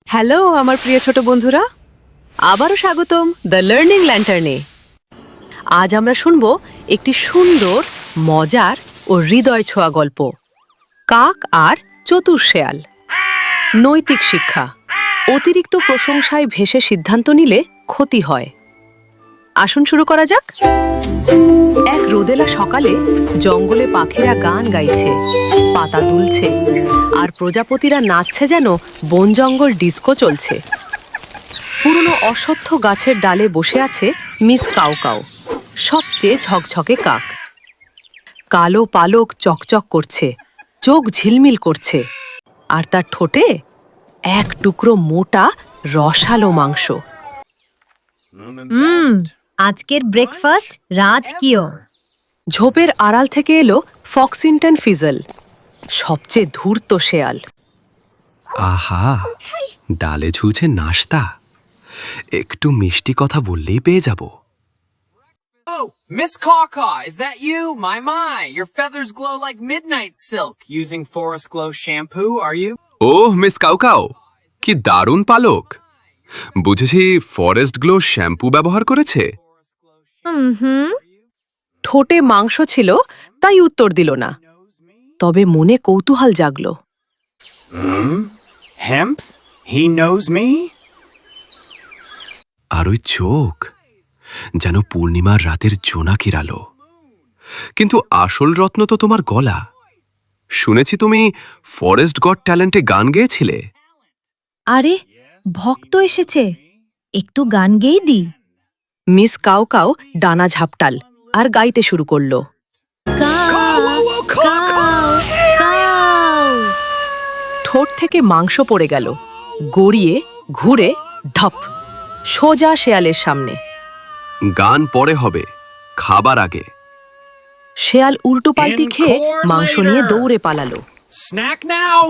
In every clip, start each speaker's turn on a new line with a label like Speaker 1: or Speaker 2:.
Speaker 1: Hello আমার প্রিয় ছোট বন্ধুরা, আবারও স্বাগতম দ্য লার্নিং ল্যান্টার্নে। আজ আমরা শুনব একটি সুন্দর, মজার ও হৃদয় ছোঁয়া গল্প, কাক আর চতুর শেয়াল। নৈতিক শিক্ষা। অতিরিক্ত প্রশংসায় ভেসে সিদ্ধান্ত নিলে ক্ষতি হয়। আসুন শুরু করা যাক। এক রোদেলা সকালে জঙ্গলে পাখিরা গান গাইছে, পাতা দুলছে, আর প্রজাপতিরা নাচছে যেন বন জঙ্গল ডিস্কো চলছে। পুরনো অশ্বত্থ গাছের ডালে বসে আছে মিস কাউ কাউ, সবচেয়ে ঝকঝকে কাক। কালো পালক চকচক করছে, চোখ ঝিলমিল করছে, আর তার ঠোঁটে এক টুকরো মোটা রসালো মাংস।
Speaker 2: আজকের ব্রেকফাস্ট রাজকীয়।
Speaker 1: ঝোপের আড়াল থেকে এলো ফক্সিনটন ফিজল, সবচেয়ে ধূর্ত শেয়াল।
Speaker 3: আহা, ডালে ঝুলছে নাশতা। একটু মিষ্টি কথা বললেই পেয়ে যাব।
Speaker 4: Oh, Miss Caw-Caw, is that you? My, your feathers glow like midnight silk. Using Forest Glow shampoo, are you?
Speaker 3: Oh miss কাউকাও, কি দারুণ পালক! বুঝেছি ফরেস্ট গ্লো শ্যাম্পু ব্যবহার করেছে।
Speaker 1: ঠোঁটে মাংস ছিল, তাই উত্তর দিল না, তবে মনে কৌতূহল জাগল।
Speaker 4: Hemp? He knows me?
Speaker 3: আর ওই চোখ যেন পূর্ণিমার রাতের জোনাকির আলো। কিন্তু আসল রত্ন তো তোমার গলা। শুনেছি তুমি ফরেস্ট গড ট্যালেন্টে গান গেয়েছিলে।
Speaker 2: আরে, ভক্ত এসেছে, একটু গান গেয়ে দি।
Speaker 1: মিস কাউ কাউ ডানা ঝাপটাল আর গাইতে শুরু করল। ঠোঁট থেকে মাংস পড়ে গেল, গড়িয়ে ঘুরে ধপ সোজা শেয়ালের সামনে।
Speaker 3: গান পরে হবে, খাবার আগে।
Speaker 1: শেয়াল উল্টো পাল্টি খেয়ে মাংস নিয়ে দৌড়ে পালালো।
Speaker 4: Snack now!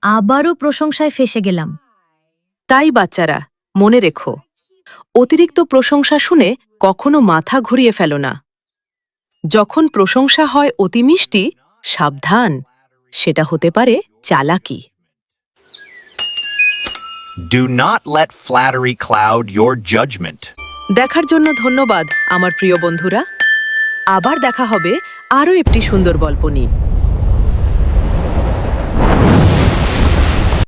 Speaker 2: আবারও প্রশংসায় ফেসে গেলাম।
Speaker 1: তাই বাচ্চারা, মনে রেখো, অতিরিক্ত প্রশংসা শুনে কখনো মাথা ঘুরিয়ে ফেলো না। যখন প্রশংসা হয় অতি মিষ্টি, সাবধান, সেটা হতে পারে চালাকি।
Speaker 5: Do not let flattery cloud your judgment.
Speaker 1: দেখার জন্য ধন্যবাদ আমার প্রিয় বন্ধুরা। আবার দেখা হবে আরও একটি সুন্দর গল্প নিয়ে।